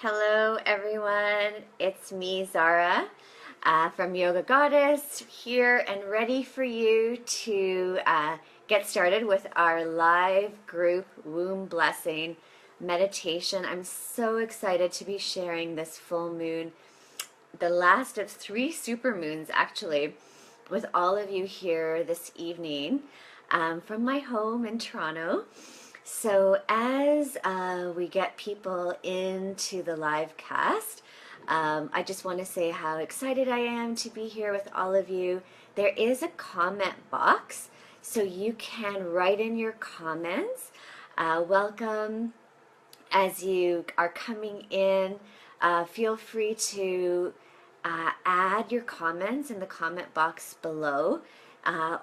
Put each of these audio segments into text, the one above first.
Hello, everyone. It's me, Zara, from Yoga Goddess, here and ready for you to get started with our live group womb blessing meditation. I'm so excited to be sharing this full moon, the last of three super moons, actually, with all of you here this evening from my home in Toronto. So as we get people into the live cast, I just want to say how excited I am to be here with all of you. There is a comment box, so you can write in your comments. Welcome as you are coming in. Feel free to add your comments in the comment box below,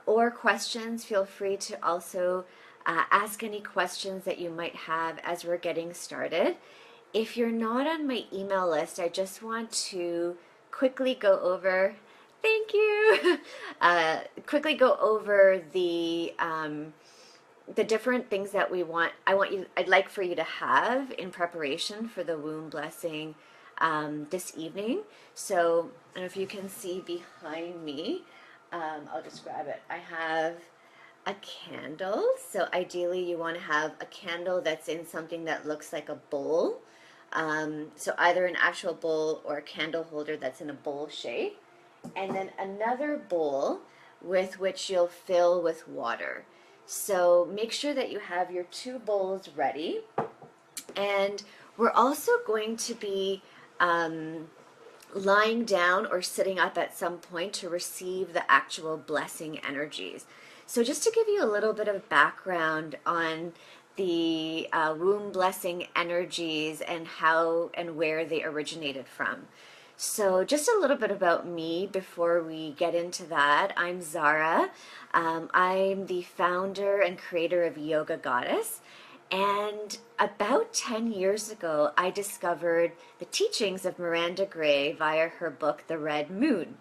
or questions. Feel free to also ask any questions that you might have as we're getting started. If you're not on my email list, I just want to quickly go over, thank you, quickly go over the different things that I'd like for you to have in preparation for the womb blessing this evening. So I don't know if you can see behind me. I'll just grab it. I have a candle. So ideally you want to have a candle that's in something that looks like a bowl. So either an actual bowl or a candle holder that's in a bowl shape. And then another bowl with which you'll fill with water. So make sure that you have your two bowls ready. And we're also going to be lying down or sitting up at some point to receive the actual blessing energies. So just to give you a little bit of background on the womb blessing energies and how and where they originated from. So just a little bit about me before we get into that. I'm Zara. I'm the founder and creator of Yoga Goddess. And about 10 years ago, I discovered the teachings of Miranda Gray via her book, The Red Moon.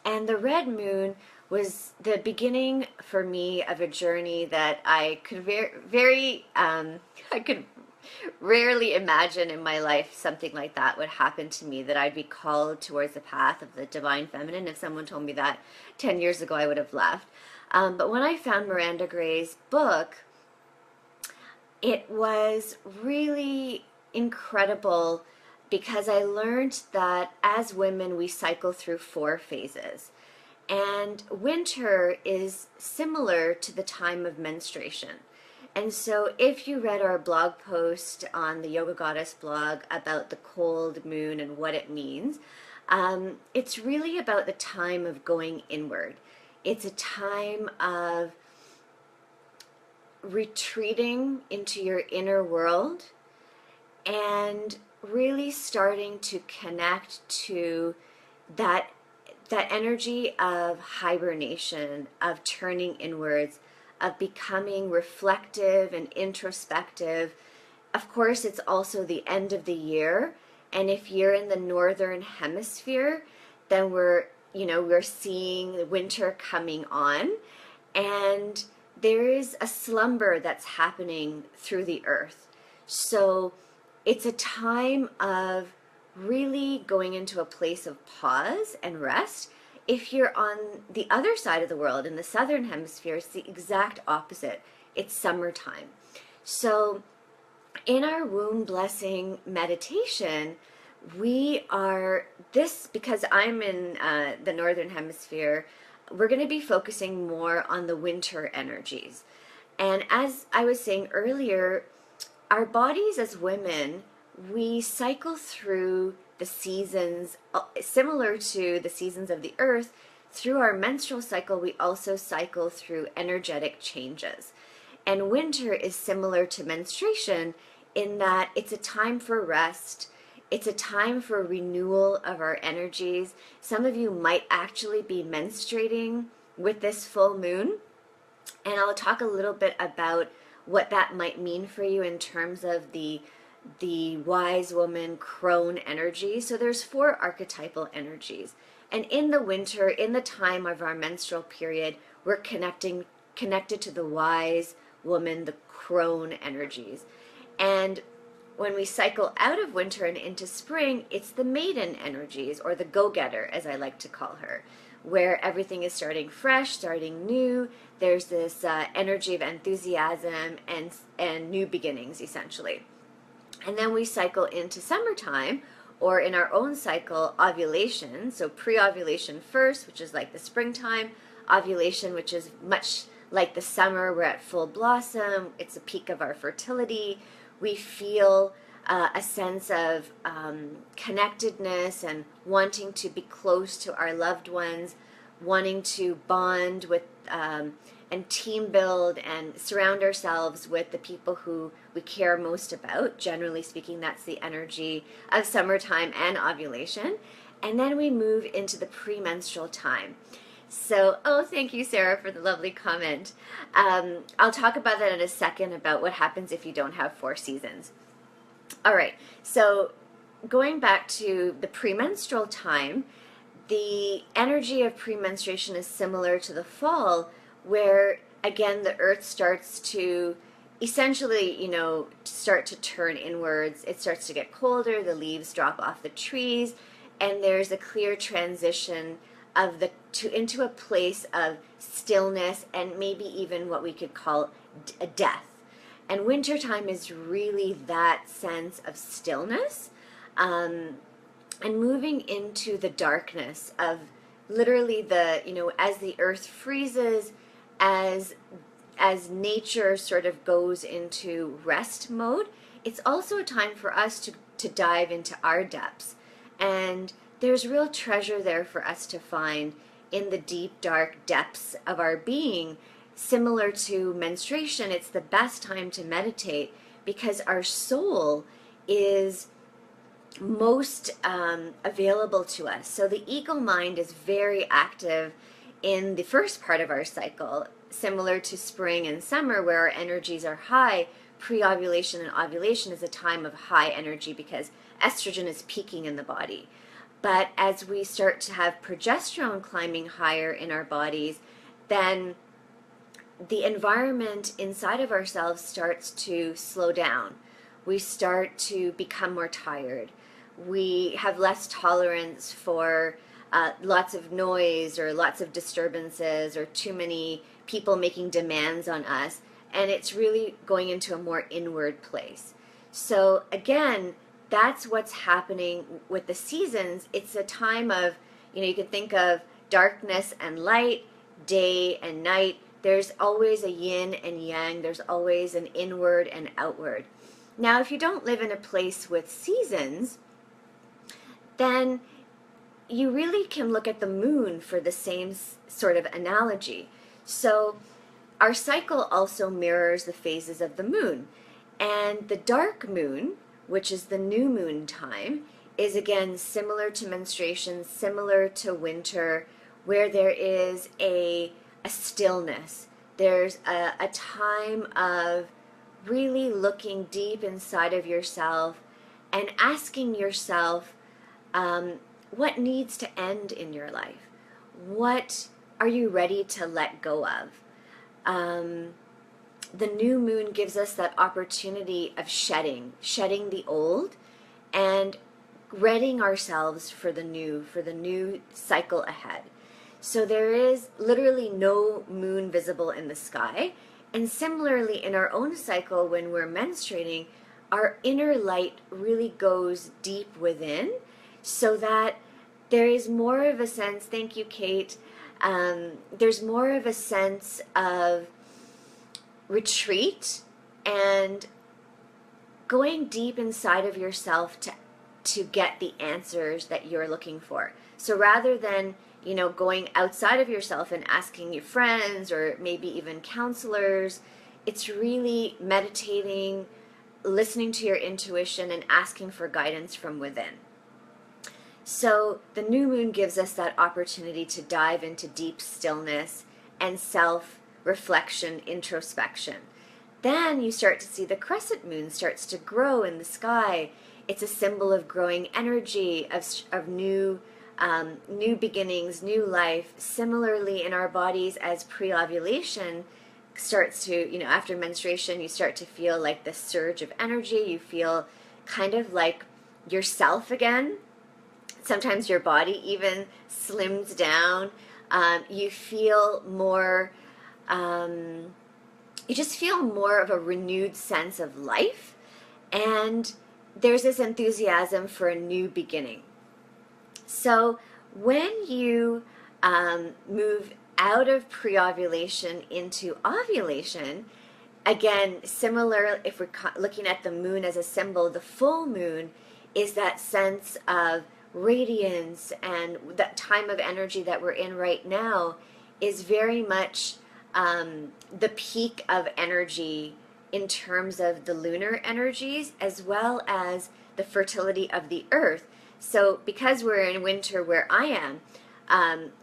And The Red Moon was the beginning for me of a journey that I could I could rarely imagine in my life something like that would happen to me, that I'd be called towards the path of the divine feminine. If someone told me that 10 years ago, I would have laughed. But when I found Miranda Gray's book, it was really incredible because I learned that as women, we cycle through 4 phases. And winter is similar to the time of menstruation. And so if you read our blog post on the Yoga Goddess blog about the cold moon and what it means, it's really about the time of going inward. It's a time of retreating into your inner world and really starting to connect to that energy of hibernation, of turning inwards, of becoming reflective and introspective. Of course, it's also the end of the year, and if you're in the northern hemisphere, then we're seeing winter coming on, and there is a slumber that's happening through the earth. So it's a time of really going into a place of pause and rest. If you're on the other side of the world, in the southern hemisphere, it's the exact opposite. It's summertime. So in our womb blessing meditation, because I'm in the northern hemisphere, we're going to be focusing more on the winter energies. And as I was saying earlier, our bodies as women, we cycle through the seasons, similar to the seasons of the earth. Through our menstrual cycle, we also cycle through energetic changes. And winter is similar to menstruation in that it's a time for rest. It's a time for renewal of our energies. Some of you might actually be menstruating with this full moon. And I'll talk a little bit about what that might mean for you in terms of the wise woman crone energy. So there's 4 archetypal energies. And in the winter, in the time of our menstrual period, we're connected to the wise woman, the crone energies. And when we cycle out of winter and into spring, it's the maiden energies, or the go-getter, as I like to call her, where everything is starting fresh, starting new. There's this energy of enthusiasm and new beginnings, essentially. And then we cycle into summertime, or in our own cycle, ovulation. So pre-ovulation first, which is like the springtime. Ovulation, which is much like the summer. We're at full blossom. It's a peak of our fertility. We feel a sense of connectedness and wanting to be close to our loved ones, wanting to bond with and team build and surround ourselves with the people who we care most about. Generally speaking, that's the energy of summertime and ovulation. And then we move into the premenstrual time. So, thank you, Sarah, for the lovely comment. I'll talk about that in a second, about what happens if you don't have 4 seasons. All right, so going back to the premenstrual time, the energy of premenstruation is similar to the fall, where, again, the earth starts to essentially, start to turn inwards. It starts to get colder, the leaves drop off the trees, and there's a clear transition into a place of stillness, and maybe even what we could call a death. And wintertime is really that sense of stillness, and moving into the darkness of literally as the earth freezes, as nature sort of goes into rest mode. It's also a time for us to dive into our depths. And there's real treasure there for us to find in the deep, dark depths of our being. Similar to menstruation, it's the best time to meditate because our soul is most available to us. So the ego mind is very active in the first part of our cycle, similar to spring and summer, where our energies are high. Pre-ovulation and ovulation is a time of high energy because estrogen is peaking in the body. But as we start to have progesterone climbing higher in our bodies, then the environment inside of ourselves starts to slow down. We start to become more tired. We have less tolerance for lots of noise or lots of disturbances or too many people making demands on us. And it's really going into a more inward place. So again, that's what's happening with the seasons. It's a time of, you can think of darkness and light, day and night. There's always a yin and yang. There's always an inward and outward. Now, if you don't live in a place with seasons, then you really can look at the moon for the same sort of analogy. So our cycle also mirrors the phases of the moon. And the dark moon, which is the new moon time, is again similar to menstruation, similar to winter, where there is a stillness. There's a time of really looking deep inside of yourself and asking yourself, what needs to end in your life? What are you ready to let go of? The new moon gives us that opportunity of shedding the old and readying ourselves for the new cycle ahead. So there is literally no moon visible in the sky. And similarly, in our own cycle, when we're menstruating, our inner light really goes deep within, so that there is more of a sense, thank you, Kate, there's more of a sense of retreat and going deep inside of yourself to get the answers that you're looking for. So rather than going outside of yourself and asking your friends or maybe even counselors, it's really meditating, listening to your intuition, and asking for guidance from within. So the new moon gives us that opportunity to dive into deep stillness and self-reflection, introspection. Then you start to see the crescent moon starts to grow in the sky. It's a symbol of growing energy, of new beginnings, new life. Similarly, in our bodies, as pre-ovulation starts to, after menstruation, you start to feel like the surge of energy. You feel kind of like yourself again. Sometimes your body even slims down. You feel more, you just feel more of a renewed sense of life. And there's this enthusiasm for a new beginning. So when you move out of pre-ovulation into ovulation, again, similar, if we're looking at the moon as a symbol, the full moon is that sense of radiance, and that time of energy that we're in right now is very much the peak of energy in terms of the lunar energies as well as the fertility of the earth. So because we're in winter where I am,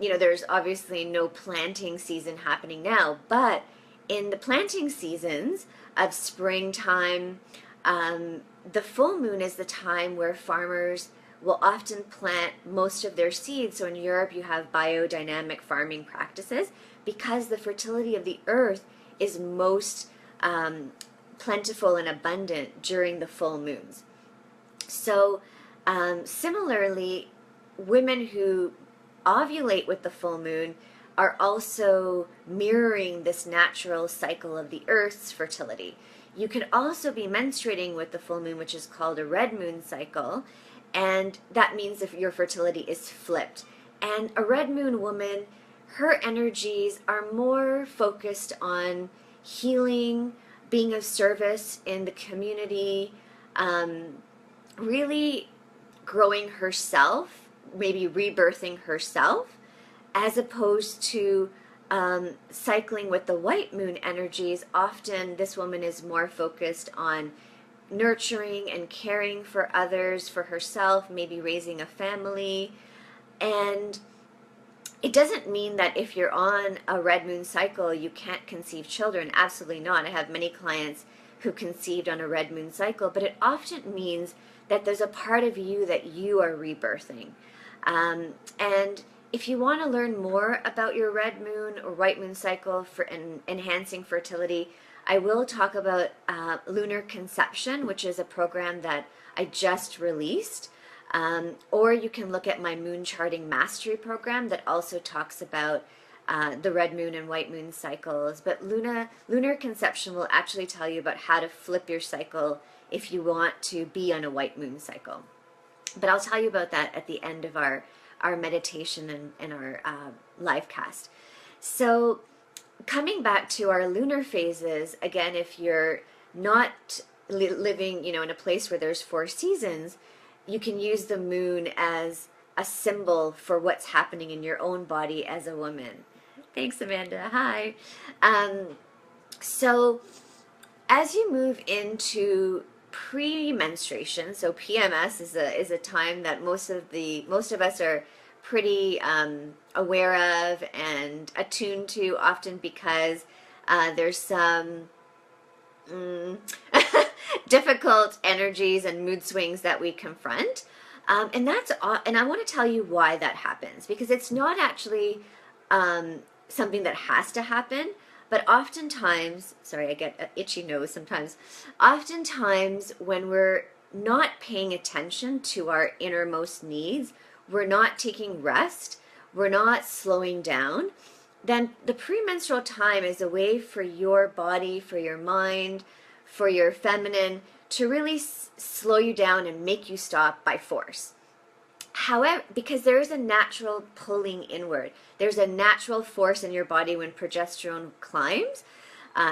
there's obviously no planting season happening now, but in the planting seasons of springtime, the full moon is the time where farmers will often plant most of their seeds. So in Europe, you have biodynamic farming practices because the fertility of the earth is most plentiful and abundant during the full moons. So similarly, women who ovulate with the full moon are also mirroring this natural cycle of the earth's fertility. You can also be menstruating with the full moon, which is called a red moon cycle, and that means if your fertility is flipped. And a red moon woman, her energies are more focused on healing, being of service in the community, really growing herself, maybe rebirthing herself, as opposed to cycling with the white moon energies. Often this woman is more focused on nurturing and caring for others, for herself, maybe raising a family. And it doesn't mean that if you're on a red moon cycle, you can't conceive children. Absolutely not. I have many clients who conceived on a red moon cycle, but it often means that there's a part of you that you are rebirthing. And if you want to learn more about your red moon or white moon cycle for enhancing fertility, I will talk about Lunar Conception, which is a program that I just released. Or you can look at my Moon Charting Mastery program that also talks about the red moon and white moon cycles. But Lunar Conception will actually tell you about how to flip your cycle if you want to be on a white moon cycle. But I'll tell you about that at the end of our meditation and our live cast. So coming back to our lunar phases, again, if you're not living, in a place where there's 4 seasons, you can use the moon as a symbol for what's happening in your own body as a woman. Thanks, Amanda. Hi. So as you move into pre-menstruation, so PMS is a time that most of us are pretty aware of and attuned to, often because there's some difficult energies and mood swings that we confront, and I want to tell you why that happens, because it's not actually something that has to happen. But oftentimes, sorry, I get an itchy nose sometimes. Oftentimes, when we're not paying attention to our innermost needs, we're not taking rest, we're not slowing down, then the premenstrual time is a way for your body, for your mind, for your feminine to really slow you down and make you stop by force. However, because there is a natural pulling inward, there's a natural force in your body when progesterone climbs,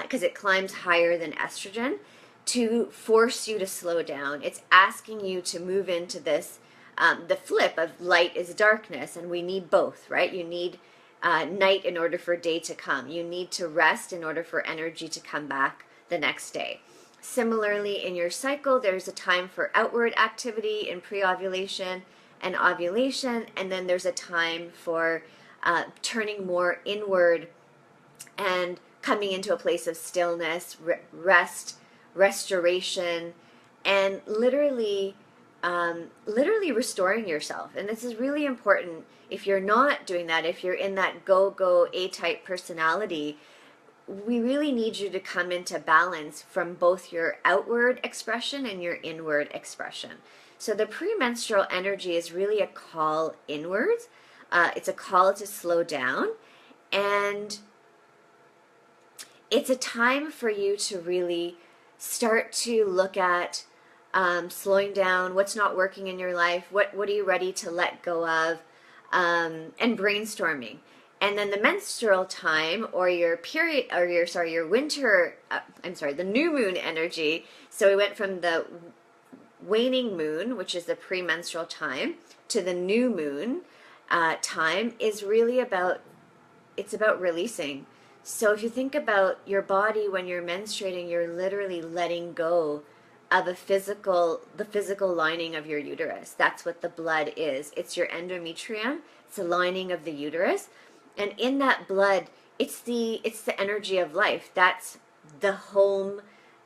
because it climbs higher than estrogen, to force you to slow down. It's asking you to move into this, the flip of light is darkness, and we need both, right? You need night in order for day to come. You need to rest in order for energy to come back the next day. Similarly, in your cycle, there's a time for outward activity in pre-ovulation and ovulation, and then there's a time for turning more inward and coming into a place of stillness, rest, restoration, and literally restoring yourself. And this is really important. If you're not doing that, if you're in that go-go A-type personality, we really need you to come into balance from both your outward expression and your inward expression. So the premenstrual energy is really a call inwards. It's a call to slow down, and it's a time for you to really start to look at slowing down, what's not working in your life, what are you ready to let go of, and brainstorming. And then the menstrual time, or your period, or your winter, the new moon energy. So we went from the waning moon, which is the premenstrual time, to the new moon time, is really about, it's about releasing. So if you think about your body when you're menstruating, you're literally letting go of the physical lining of your uterus. That's what the blood is. It's your endometrium. It's the lining of the uterus. And in that blood, it's the energy of life. That's the home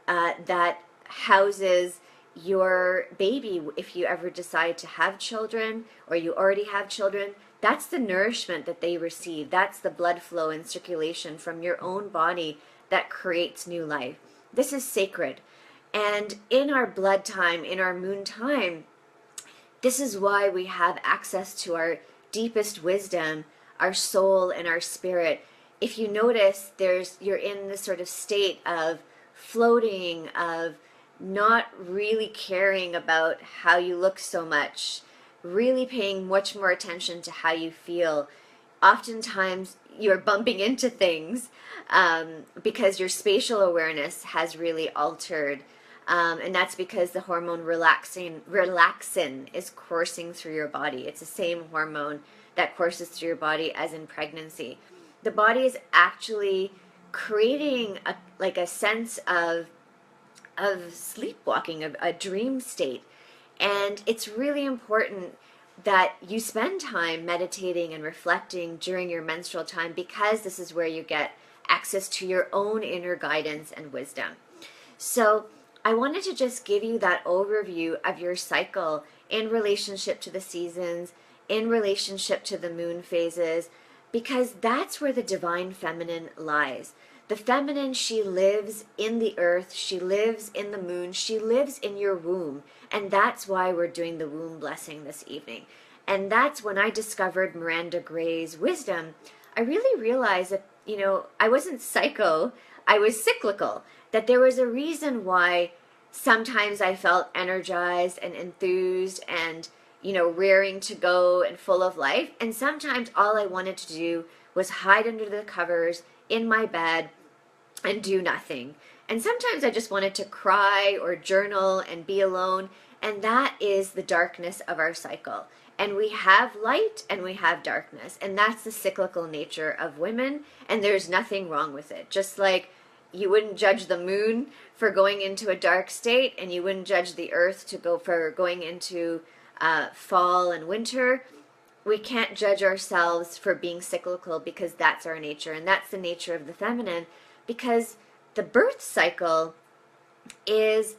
that houses your baby. If you ever decide to have children, or you already have children, that's the nourishment that they receive. That's the blood flow and circulation from your own body that creates new life. This is sacred. And in our blood time, in our moon time, this is why we have access to our deepest wisdom, our soul and our spirit. If you notice, you're in this sort of state of floating, of not really caring about how you look so much, really paying much more attention to how you feel. Oftentimes you're bumping into things because your spatial awareness has really altered. And that's because the hormone relaxin is coursing through your body. It's the same hormone that courses through your body as in pregnancy. The body is actually creating a sense of sleepwalking, a dream state. And it's really important that you spend time meditating and reflecting during your menstrual time, because this is where you get access to your own inner guidance and wisdom. So I wanted to just give you that overview of your cycle in relationship to the seasons, in relationship to the moon phases, because that's where the divine feminine lies. The feminine, she lives in the earth, she lives in the moon, she lives in your womb. And that's why we're doing the womb blessing this evening. And that's when I discovered Miranda Gray's wisdom. I really realized that, I wasn't psycho, I was cyclical. That there was a reason why sometimes I felt energized and enthused and, raring to go and full of life. And sometimes all I wanted to do was hide under the covers in my bed and do nothing. And sometimes I just wanted to cry or journal and be alone. And that is the darkness of our cycle. And we have light and we have darkness. And that's the cyclical nature of women. And there's nothing wrong with it. Just like you wouldn't judge the moon for going into a dark state, and you wouldn't judge the earth for going into fall and winter. We can't judge ourselves for being cyclical, because that's our nature. And that's the nature of the feminine. Because the birth cycle is,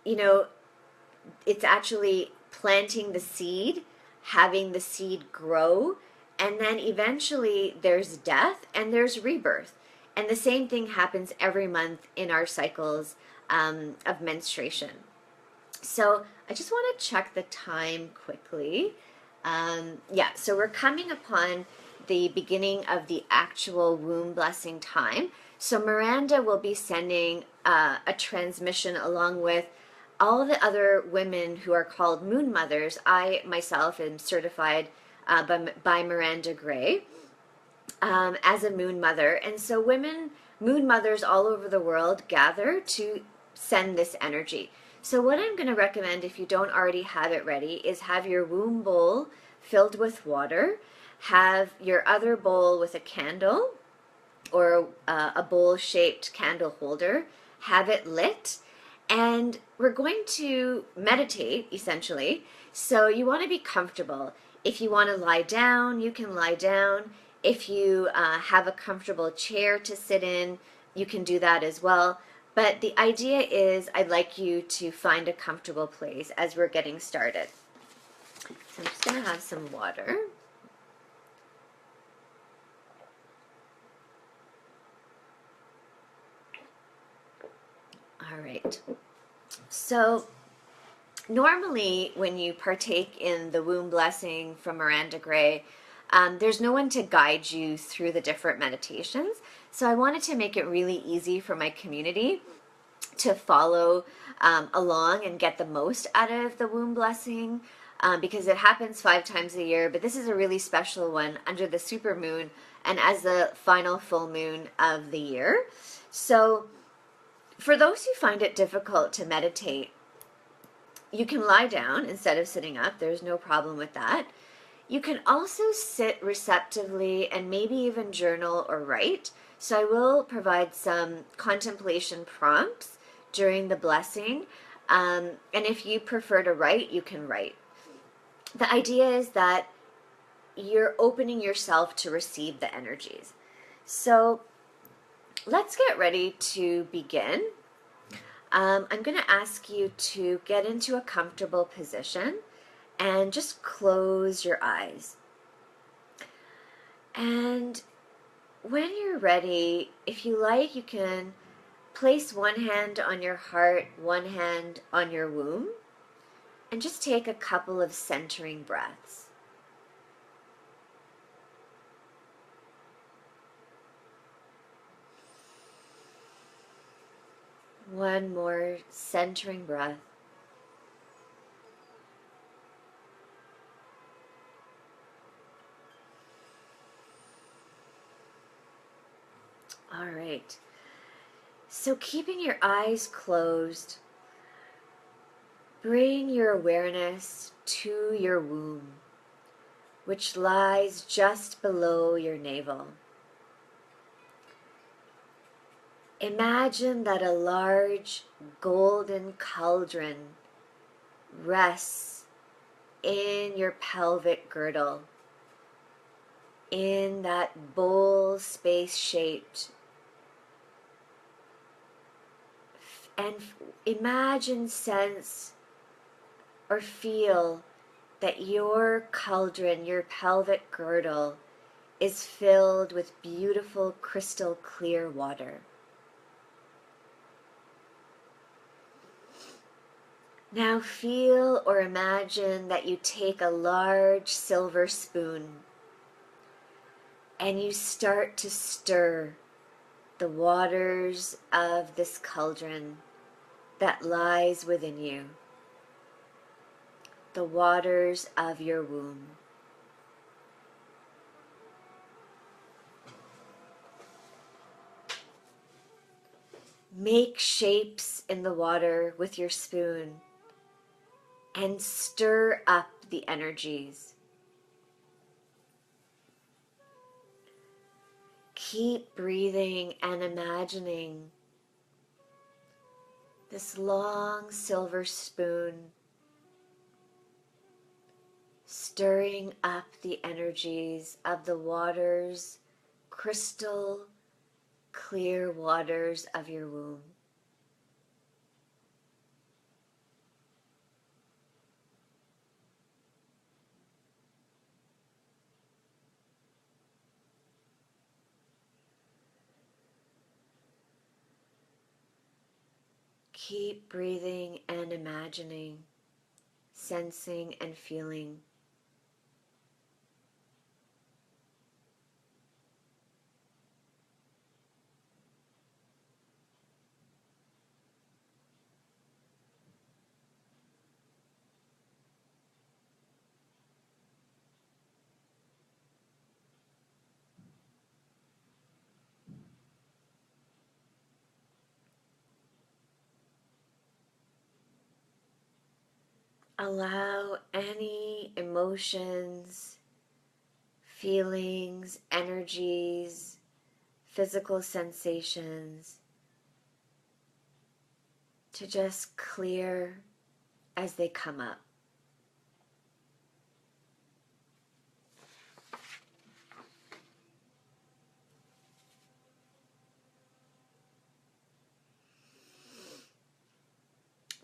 it's actually planting the seed, having the seed grow, and then eventually there's death and there's rebirth. And the same thing happens every month in our cycles of menstruation. So I just want to check the time quickly. So we're coming upon the beginning of the actual womb blessing time. So Miranda will be sending a transmission along with all the other women who are called moon mothers. I myself am certified by Miranda Gray as a moon mother. And so moon mothers all over the world gather to send this energy. So what I'm going to recommend, if you don't already have it ready, is have your womb bowl filled with water, have your other bowl with a candle or a bowl-shaped candle holder, have it lit, and we're going to meditate, essentially. So you want to be comfortable. If you want to lie down, you can lie down. If you have a comfortable chair to sit in, you can do that as well. But the idea is I'd like you to find a comfortable place as we're getting started. So I'm just going to have some water. All right. So normally when you partake in the womb blessing from Miranda Gray, there's no one to guide you through the different meditations. So I wanted to make it really easy for my community to follow along and get the most out of the womb blessing, because it happens 5 times a year, but this is a really special one under the super moon and as the final full moon of the year. So for those who find it difficult to meditate, you can lie down instead of sitting up. There's no problem with that. You can also sit receptively and maybe even journal or write. So I will provide some contemplation prompts during the blessing. And if you prefer to write, you can write. The idea is that you're opening yourself to receive the energies. So let's get ready to begin. I'm going to ask you to get into a comfortable position and just close your eyes. And when you're ready, if you like, you can place one hand on your heart, one hand on your womb, and just take a couple of centering breaths. One more centering breath. All right. So keeping your eyes closed, bring your awareness to your womb, which lies just below your navel. Imagine that a large golden cauldron rests in your pelvic girdle, in that bowl space shaped. And imagine, sense, or feel that your cauldron, your pelvic girdle, is filled with beautiful crystal clear water. Now feel or imagine that you take a large silver spoon and you start to stir the waters of this cauldron that lies within you, the waters of your womb. Make shapes in the water with your spoon and stir up the energies. Keep breathing and imagining this long silver spoon stirring up the energies of the waters, crystal clear waters of your womb. Keep breathing and imagining, sensing and feeling. Allow any emotions, feelings, energies, physical sensations to just clear as they come up.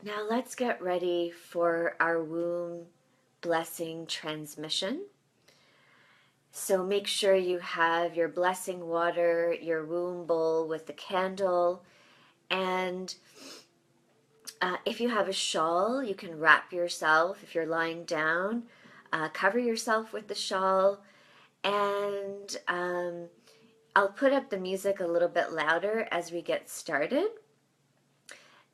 Now let's get ready for our womb blessing transmission. So make sure you have your blessing water, your womb bowl with the candle, and If you have a shawl, you can wrap yourself. If you're lying down, cover yourself with the shawl. And I'll put up the music a little bit louder as we get started.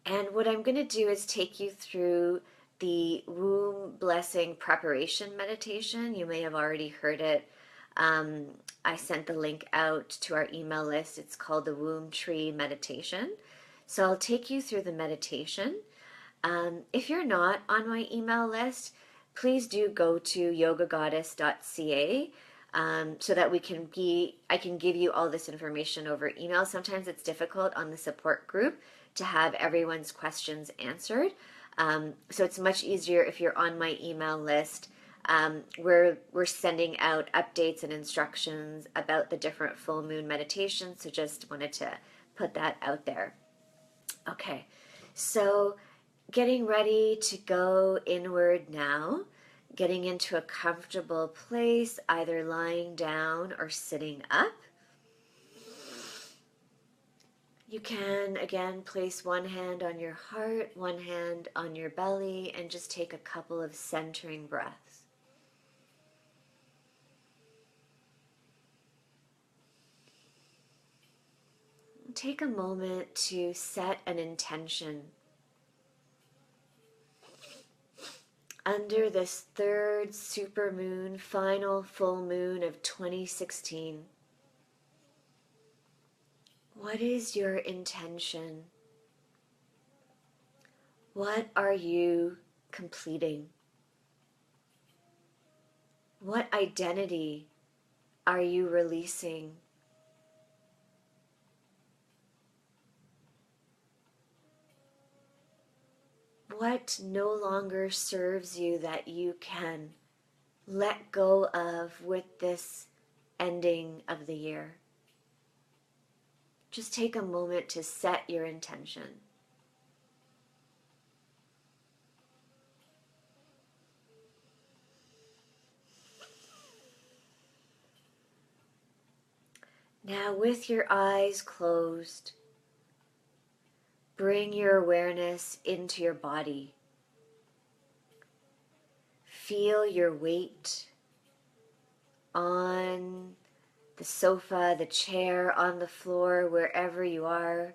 And what I'm going to do is take you through the womb blessing preparation meditation. You may have already heard it. I sent the link out to our email list. It's called the Womb Tree Meditation. So I'll take you through the meditation. If you're not on my email list, please do go to yogagoddess.ca so that I can give you all this information over email. Sometimes it's difficult on the support group to have everyone's questions answered. So it's much easier if you're on my email list. We're sending out updates and instructions about the different full moon meditations. So just wanted to put that out there. Okay, so getting ready to go inward now, getting into a comfortable place, either lying down or sitting up. You can, again, place one hand on your heart, one hand on your belly, and just take a couple of centering breaths. Take a moment to set an intention. Under this third supermoon, final full moon of 2016, what is your intention? What are you completing? What identity are you releasing? What no longer serves you that you can let go of with this ending of the year? Just take a moment to set your intention. Now, with your eyes closed, bring your awareness into your body. Feel your weight on the sofa, the chair, on the floor, wherever you are.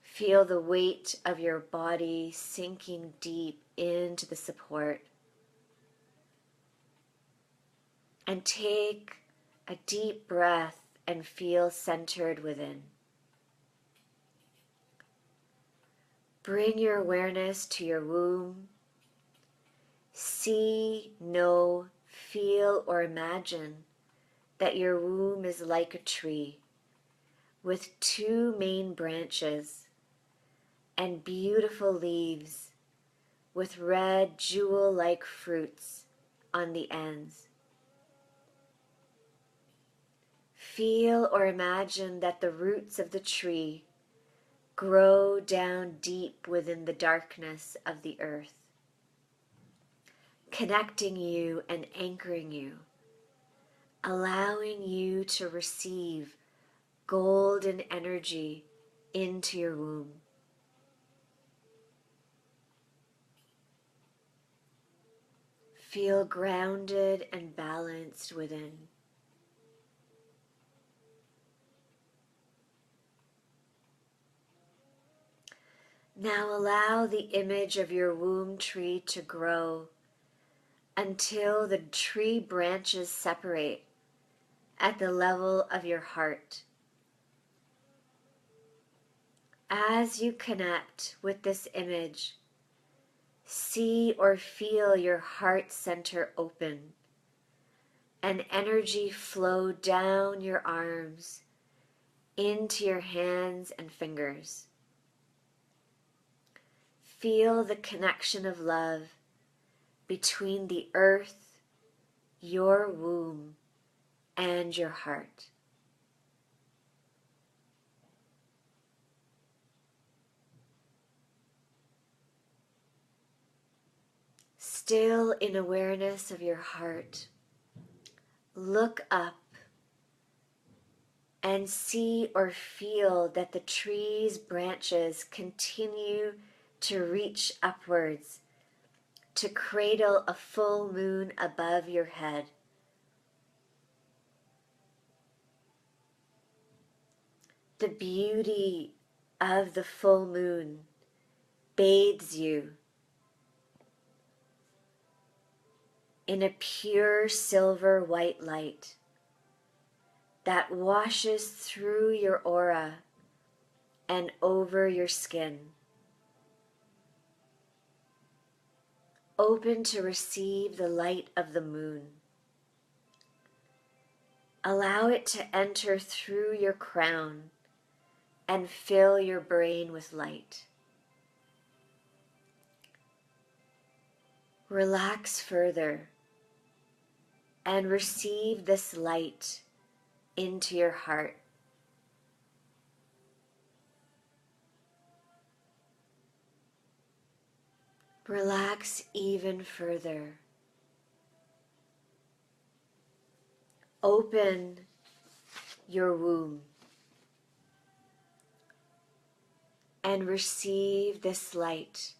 Feel the weight of your body sinking deep into the support. And take a deep breath and feel centered within. Bring your awareness to your womb. See, know, feel, or imagine that your womb is like a tree with two main branches and beautiful leaves with red jewel-like fruits on the ends. Feel or imagine that the roots of the tree grow down deep within the darkness of the earth, connecting you and anchoring you, allowing you to receive golden energy into your womb. Feel grounded and balanced within. Now allow the image of your womb tree to grow until the tree branches separate at the level of your heart. As you connect with this image, see or feel your heart center open and energy flow down your arms into your hands and fingers. Feel the connection of love between the earth, your womb, and your heart. Still in awareness of your heart, look up and see or feel that the tree's branches continue to reach upwards to cradle a full moon above your head. The beauty of the full moon bathes you in a pure silver white light that washes through your aura and over your skin. Open to receive the light of the moon. Allow it to enter through your crown and fill your brain with light. Relax further and receive this light into your heart. Relax even further. Open your womb and receive this light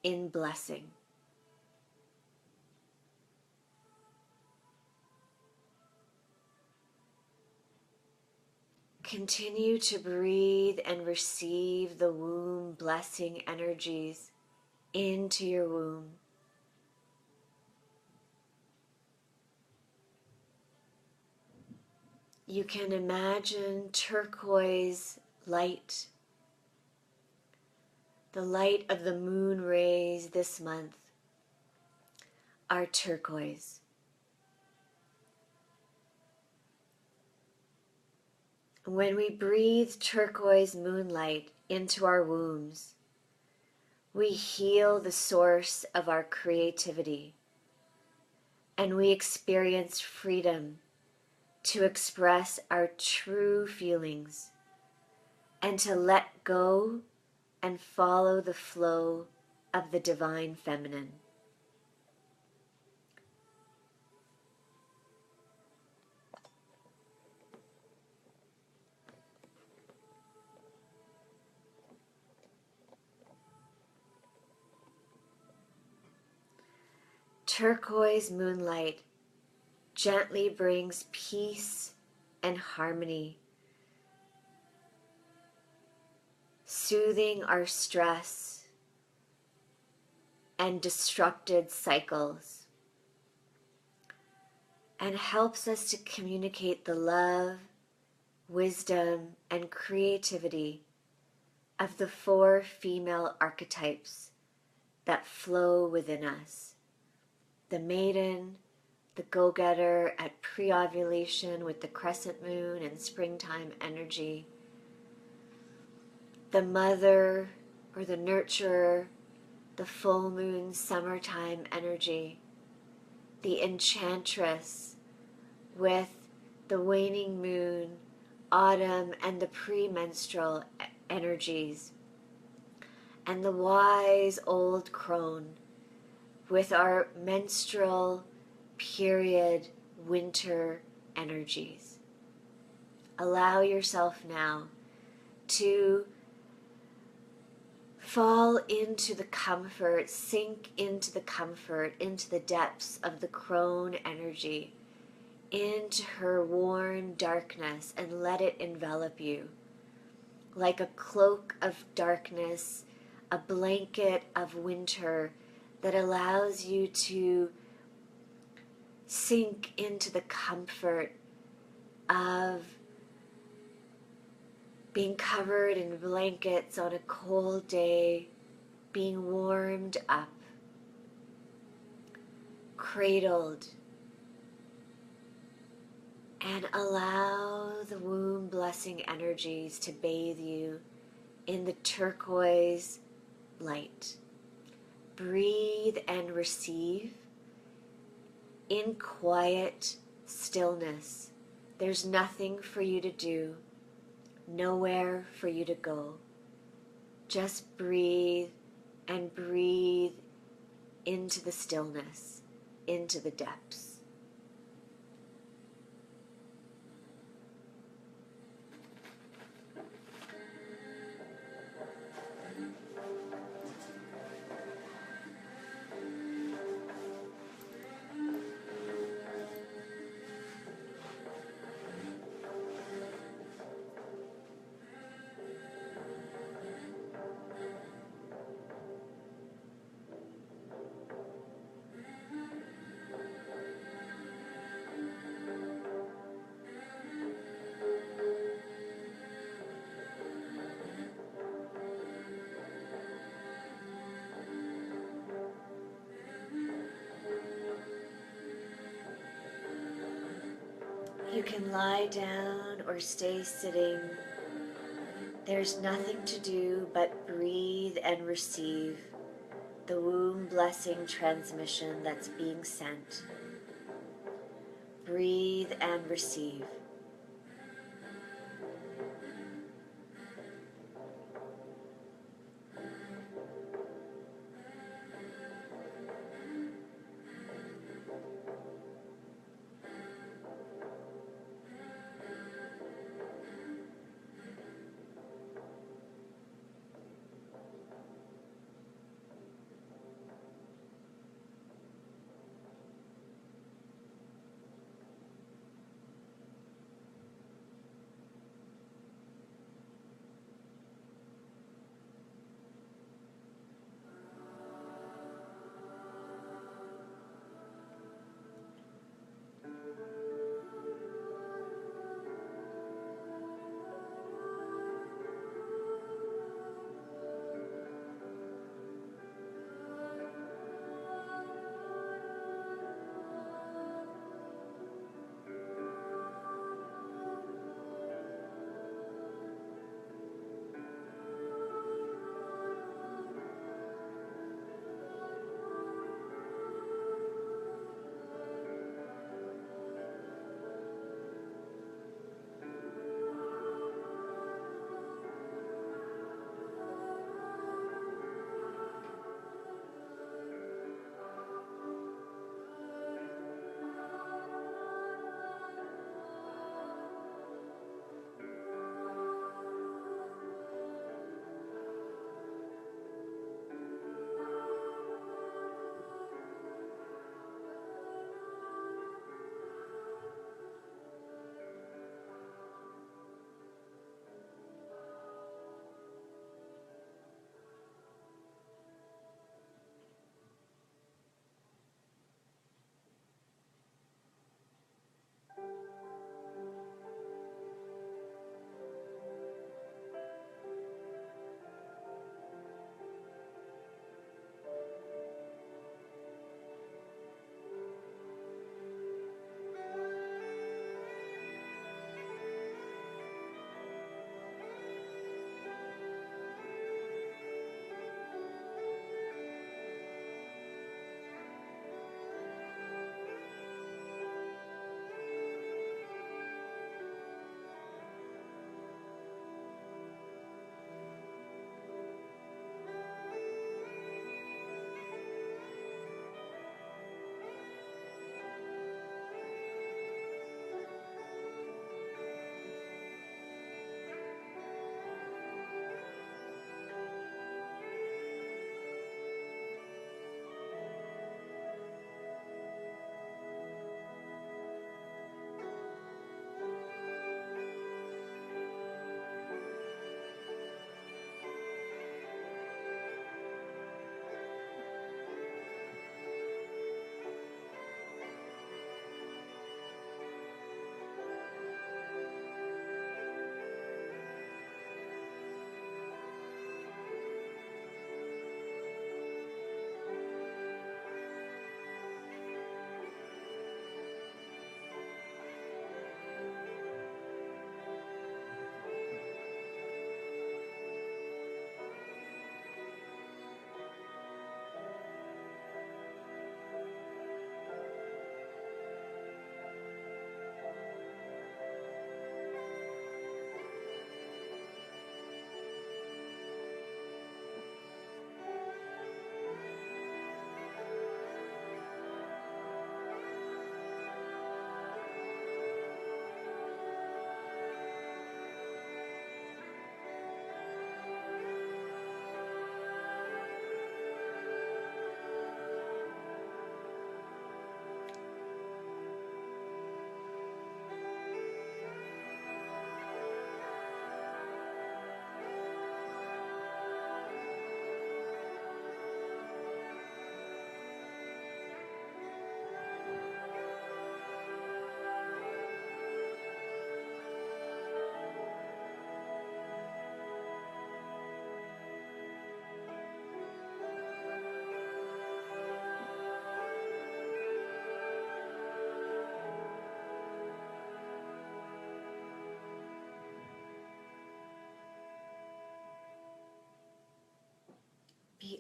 in blessing. Continue to breathe and receive the womb blessing energies into your womb. You can imagine turquoise light, the light of the moon rays this month are turquoise. When we breathe turquoise moonlight into our wombs, we heal the source of our creativity, and we experience freedom to express our true feelings and to let go and follow the flow of the divine feminine. Turquoise moonlight gently brings peace and harmony, soothing our stress and disrupted cycles, and helps us to communicate the love, wisdom, and creativity of the 4 female archetypes that flow within us. The maiden, the go-getter at pre-ovulation with the crescent moon and springtime energy, the mother or the nurturer, the full moon summertime energy, the enchantress with the waning moon, autumn, and the premenstrual energies, and the wise old crone with our menstrual period winter energies. Allow yourself now to fall into the comfort, sink into the comfort, into the depths of the crone energy, into her warm darkness, and let it envelop you like a cloak of darkness, a blanket of winter that allows you to sink into the comfort of being covered in blankets on a cold day, being warmed up, cradled, and allow the womb blessing energies to bathe you in the turquoise light. Breathe and receive in quiet stillness. There's nothing for you to do, nowhere for you to go. Just breathe and breathe into the stillness, into the depths. You can lie down or stay sitting. There's nothing to do but breathe and receive the womb blessing transmission that's being sent. Breathe and receive.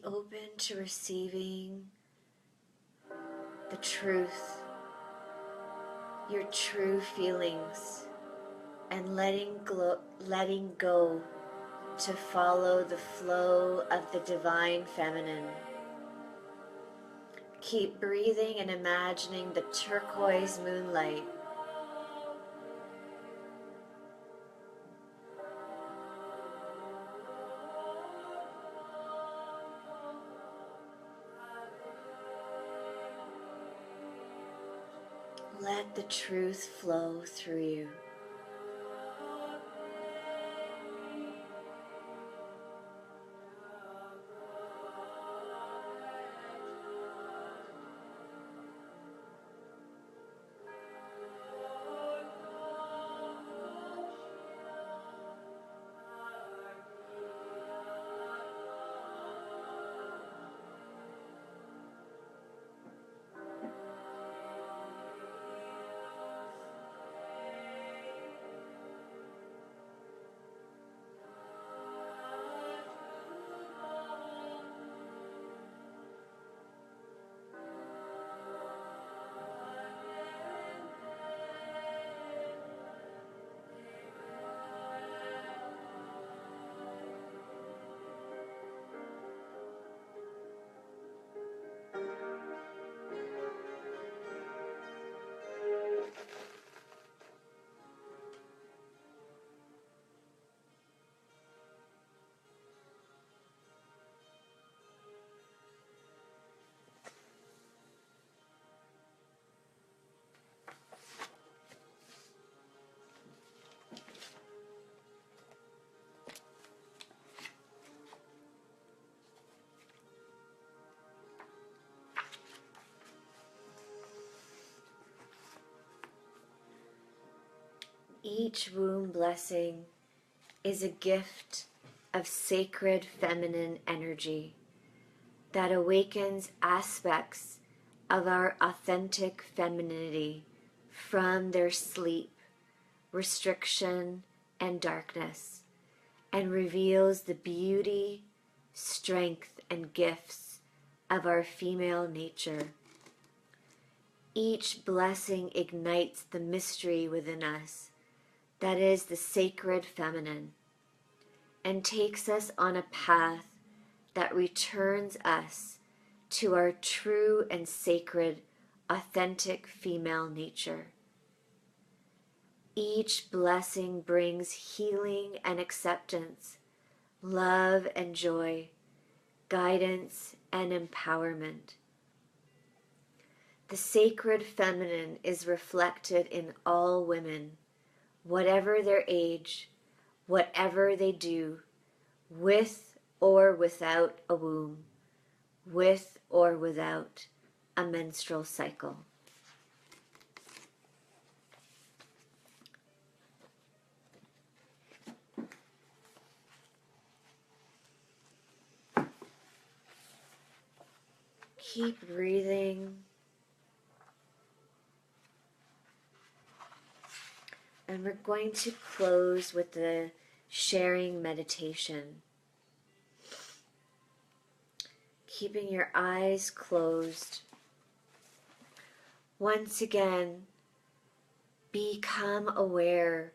open to receiving the truth, your true feelings, and letting go to follow the flow of the divine feminine. Keep breathing and imagining the turquoise moonlight. Let the truth flow through you. Each womb blessing is a gift of sacred feminine energy that awakens aspects of our authentic femininity from their sleep, restriction, and darkness, and reveals the beauty, strength, and gifts of our female nature. Each blessing ignites the mystery within us, that is the sacred feminine, and takes us on a path that returns us to our true and sacred, authentic female nature. Each blessing brings healing and acceptance, love and joy, guidance and empowerment. The sacred feminine is reflected in all women, whatever their age, whatever they do, with or without a womb, with or without a menstrual cycle. Keep breathing. And we're going to close with the sharing meditation. Keeping your eyes closed. Once again, become aware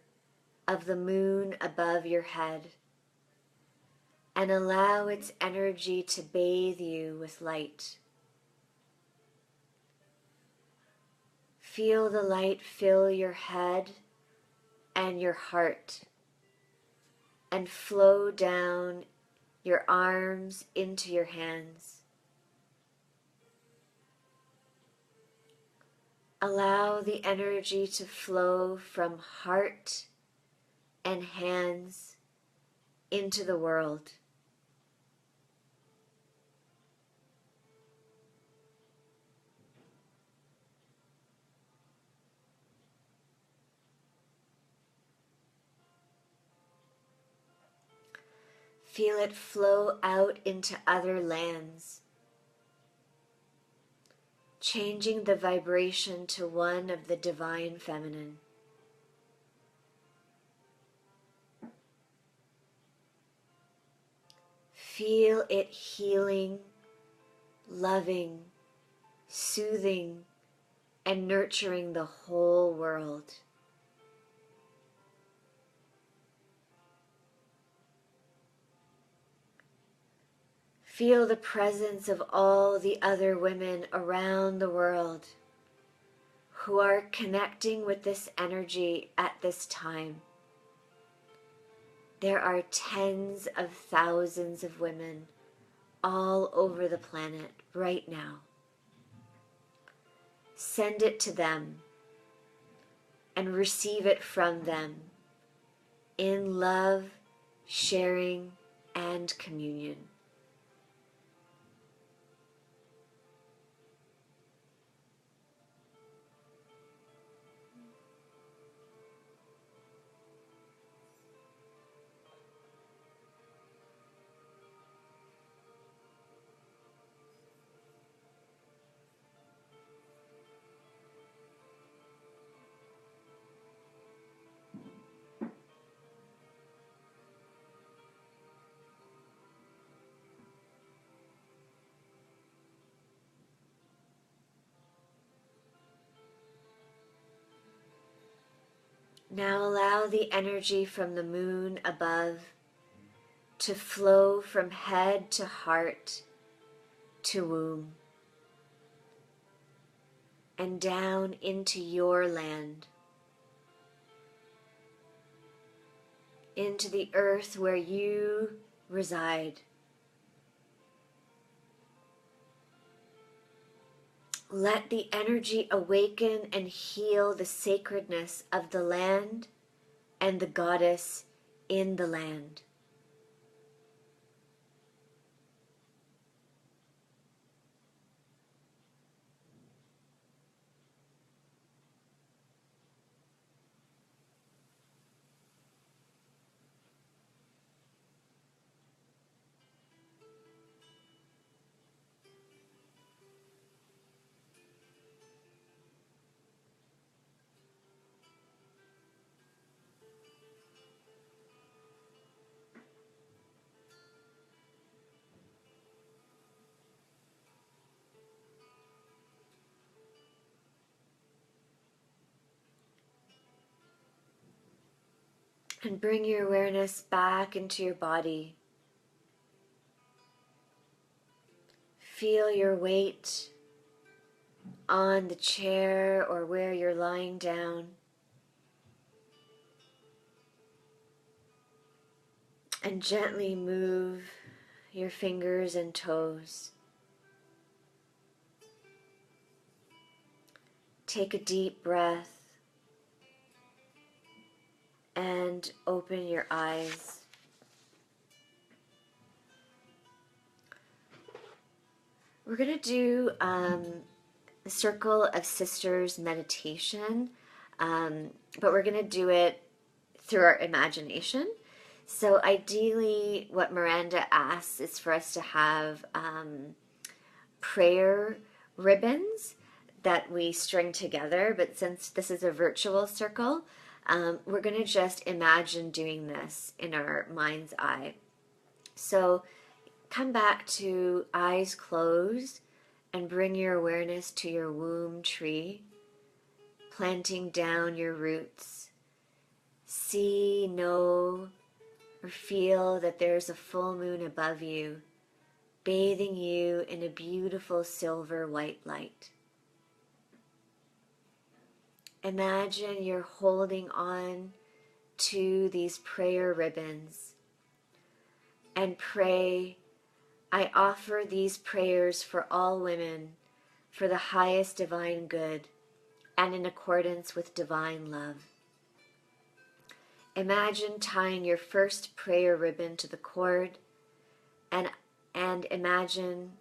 of the moon above your head and allow its energy to bathe you with light. Feel the light fill your head and your heart and flow down your arms into your hands. Allow the energy to flow from heart and hands into the world. Feel it flow out into other lands, changing the vibration to one of the divine feminine. Feel it healing, loving, soothing, and nurturing the whole world. Feel the presence of all the other women around the world who are connecting with this energy at this time. There are tens of thousands of women all over the planet right now. Send it to them and receive it from them in love, sharing, and communion. Now allow the energy from the moon above to flow from head to heart to womb and down into your land, into the earth where you reside. Let the energy awaken and heal the sacredness of the land and the goddess in the land. And bring your awareness back into your body. Feel your weight on the chair or where you're lying down. And gently move your fingers and toes. Take a deep breath and open your eyes. We're going to do the Circle of Sisters meditation, but we're going to do it through our imagination. So ideally, what Miranda asks is for us to have prayer ribbons that we string together, but since this is a virtual circle, we're going to just imagine doing this in our mind's eye. So come back to eyes closed and bring your awareness to your womb tree, planting down your roots. See, know, or feel that there's a full moon above you, bathing you in a beautiful silver white light. Imagine you're holding on to these prayer ribbons and pray, I offer these prayers for all women, for the highest divine good, and in accordance with divine love. Imagine tying your first prayer ribbon to the cord and imagine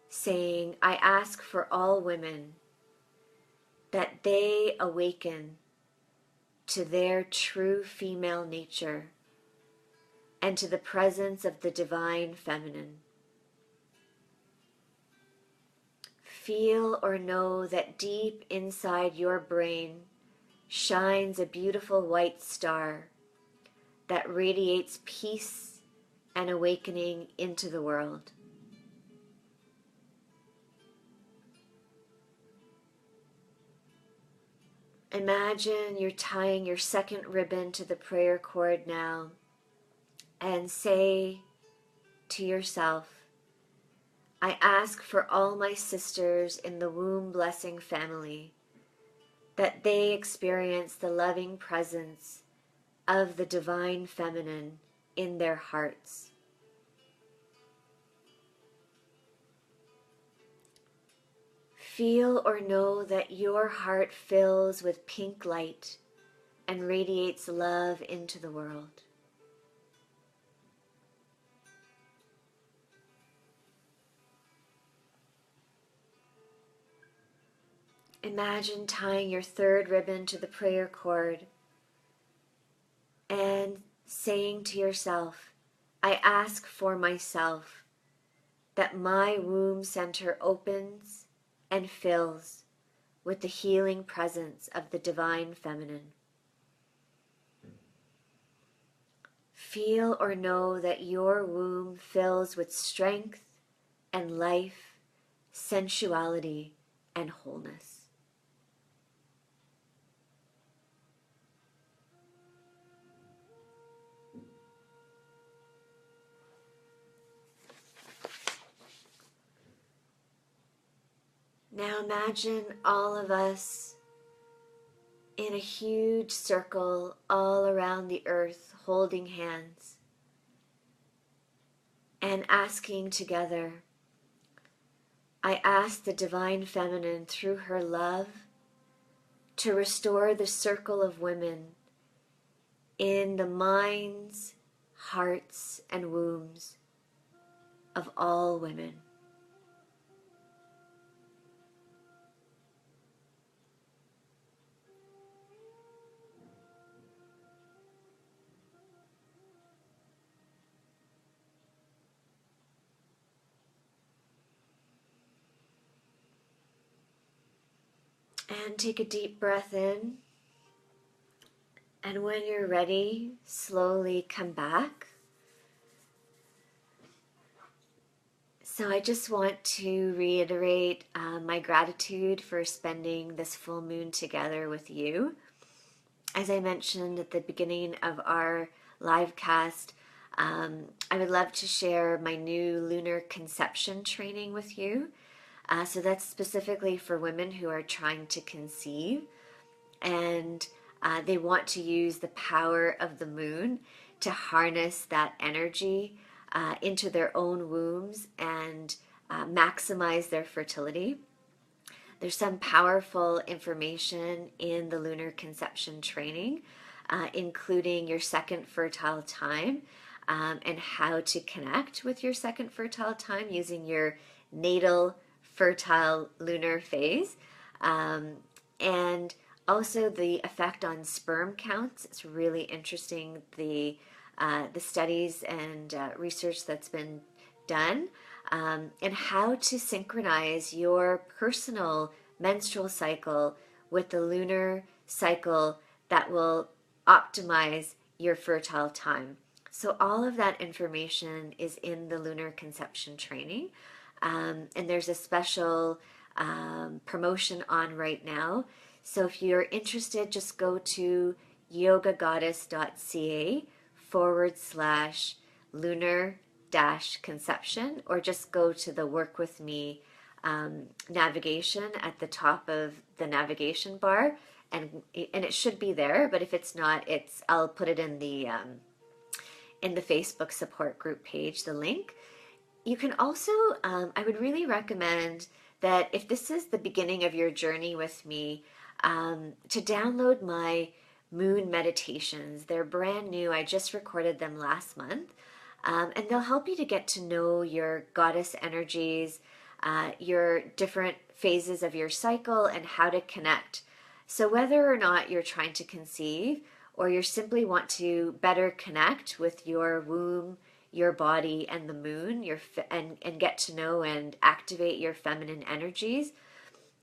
saying, I ask for all women that they awaken to their true female nature and to the presence of the divine feminine. Feel or know that deep inside your brain shines a beautiful white star that radiates peace and awakening into the world. Imagine you're tying your second ribbon to the prayer cord now, and say to yourself, I ask for all my sisters in the Womb Blessing family that they experience the loving presence of the Divine Feminine in their hearts. Feel or know that your heart fills with pink light and radiates love into the world. Imagine tying your third ribbon to the prayer cord and saying to yourself, I ask for myself that my womb center opens and fills with the healing presence of the Divine Feminine. Feel or know that your womb fills with strength and life, sensuality, and wholeness. Now imagine all of us in a huge circle all around the earth, holding hands and asking together, I ask the Divine Feminine through her love to restore the circle of women in the minds, hearts, and wombs of all women. And take a deep breath in. And when you're ready, slowly come back. So I just want to reiterate my gratitude for spending this full moon together with you. As I mentioned at the beginning of our live cast, I would love to share my new lunar conception training with you. So that's specifically for women who are trying to conceive, and they want to use the power of the moon to harness that energy into their own wombs and maximize their fertility. There's some powerful information in the lunar conception training, including your second fertile time and how to connect with your second fertile time using your natal fertile lunar phase, and also the effect on sperm counts. It's really interesting, the studies and research that's been done, and how to synchronize your personal menstrual cycle with the lunar cycle that will optimize your fertile time. So all of that information is in the lunar conception training. And there's a special promotion on right now. So if you're interested, just go to yogagoddess.ca/lunar-conception, or just go to the Work With Me navigation at the top of the navigation bar, and it should be there. But if it's not, I'll put it in the Facebook support group page, the link. You can also, I would really recommend that if this is the beginning of your journey with me, to download my moon meditations. They're brand new. I just recorded them last month. And they'll help you to get to know your goddess energies, your different phases of your cycle, and how to connect. So whether or not you're trying to conceive, or you simply want to better connect with your womb, your body, and the moon, and get to know and activate your feminine energies,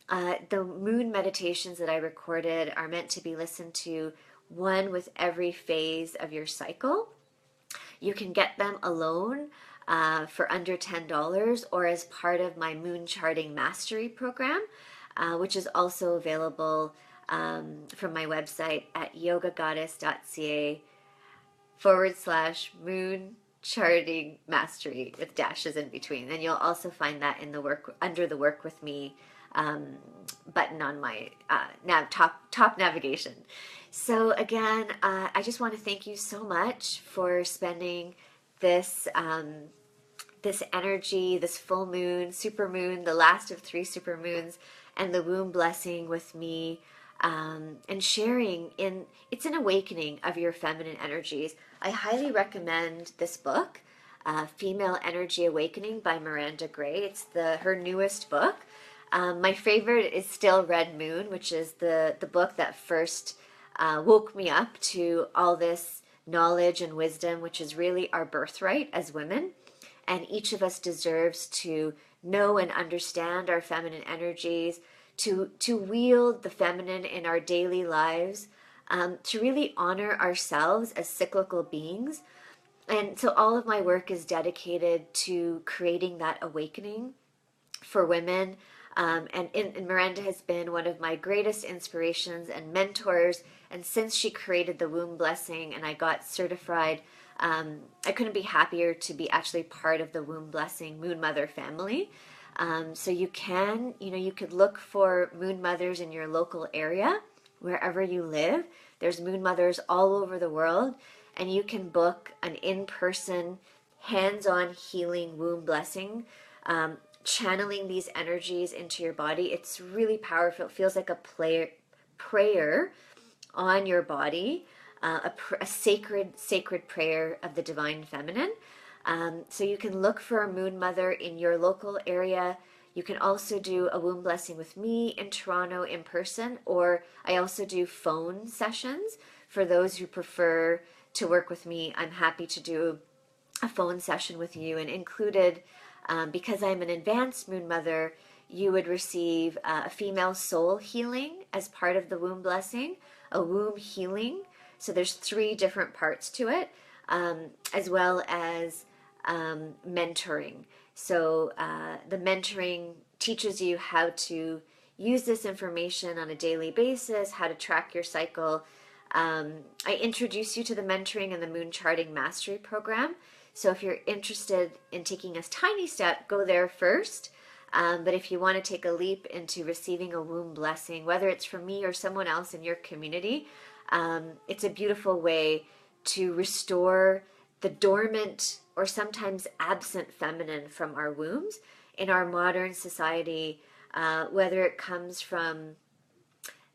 the moon meditations that I recorded are meant to be listened to, one with every phase of your cycle. You can get them alone for under $10 or as part of my Moon Charting Mastery program, which is also available from my website at yogagoddess.ca/moon charting mastery with dashes in between. And you'll also find that in the work under the work with me button on my top navigation. So again, I just want to thank you so much for spending this this energy, this full moon, super moon, the last of 3 super moons, and the womb blessing with me, and sharing it's an awakening of your feminine energies. I highly recommend this book, Female Energy Awakening by Miranda Gray. It's her newest book. My favorite is still Red Moon, which is the book that first woke me up to all this knowledge and wisdom, which is really our birthright as women. And each of us deserves to know and understand our feminine energies, to wield the feminine in our daily lives, to really honor ourselves as cyclical beings. And so all of my work is dedicated to creating that awakening for women. And Miranda has been one of my greatest inspirations and mentors. And since she created the womb blessing and I got certified, I couldn't be happier to be actually part of the womb blessing Moon Mother family. So you could look for Moon Mothers in your local area, wherever you live. There's Moon Mothers all over the world, and you can book an in-person, hands-on healing womb blessing, channeling these energies into your body. It's really powerful. It feels like a prayer on your body, a sacred prayer of the divine feminine. So you can look for a Moon Mother in your local area. You can also do a womb blessing with me in Toronto in person, or I also do phone sessions. For those who prefer to work with me, I'm happy to do a phone session with you, and included, because I'm an advanced Moon Mother, you would receive a female soul healing as part of the womb blessing, a womb healing. So there's 3 different parts to it, as well as mentoring. So the mentoring teaches you how to use this information on a daily basis, how to track your cycle. I introduce you to the mentoring and the Moon Charting Mastery program. So if you're interested in taking a tiny step, go there first. But if you want to take a leap into receiving a womb blessing, whether it's from me or someone else in your community, it's a beautiful way to restore the dormant or sometimes absent feminine from our wombs in our modern society, whether it comes from,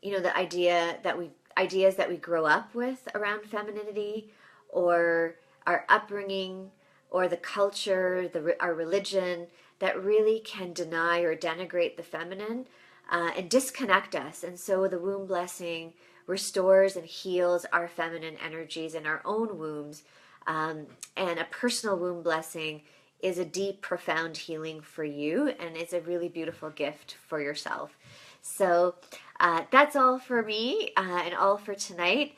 the ideas that we grow up with around femininity, or our upbringing, or the culture, our religion, that really can deny or denigrate the feminine and disconnect us. And so the womb blessing restores and heals our feminine energies in our own wombs. And a personal womb blessing is a deep, profound healing for you, and it's a really beautiful gift for yourself. So that's all for me and all for tonight.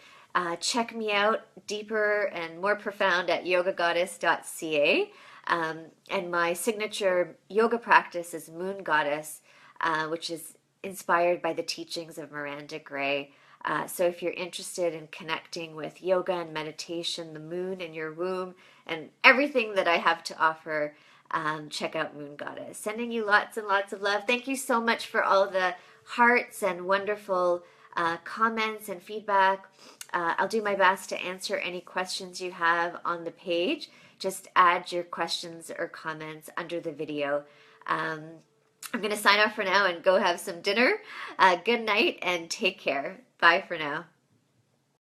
Check me out deeper and more profound at yogagoddess.ca. And my signature yoga practice is Moon Goddess, which is inspired by the teachings of Miranda Gray. So if you're interested in connecting with yoga and meditation, the moon in your womb, and everything that I have to offer, check out Moon Goddess. Sending you lots and lots of love. Thank you so much for all the hearts and wonderful comments and feedback. I'll do my best to answer any questions you have on the page. Just add your questions or comments under the video. I'm going to sign off for now and go have some dinner. Good night and take care. Bye for now.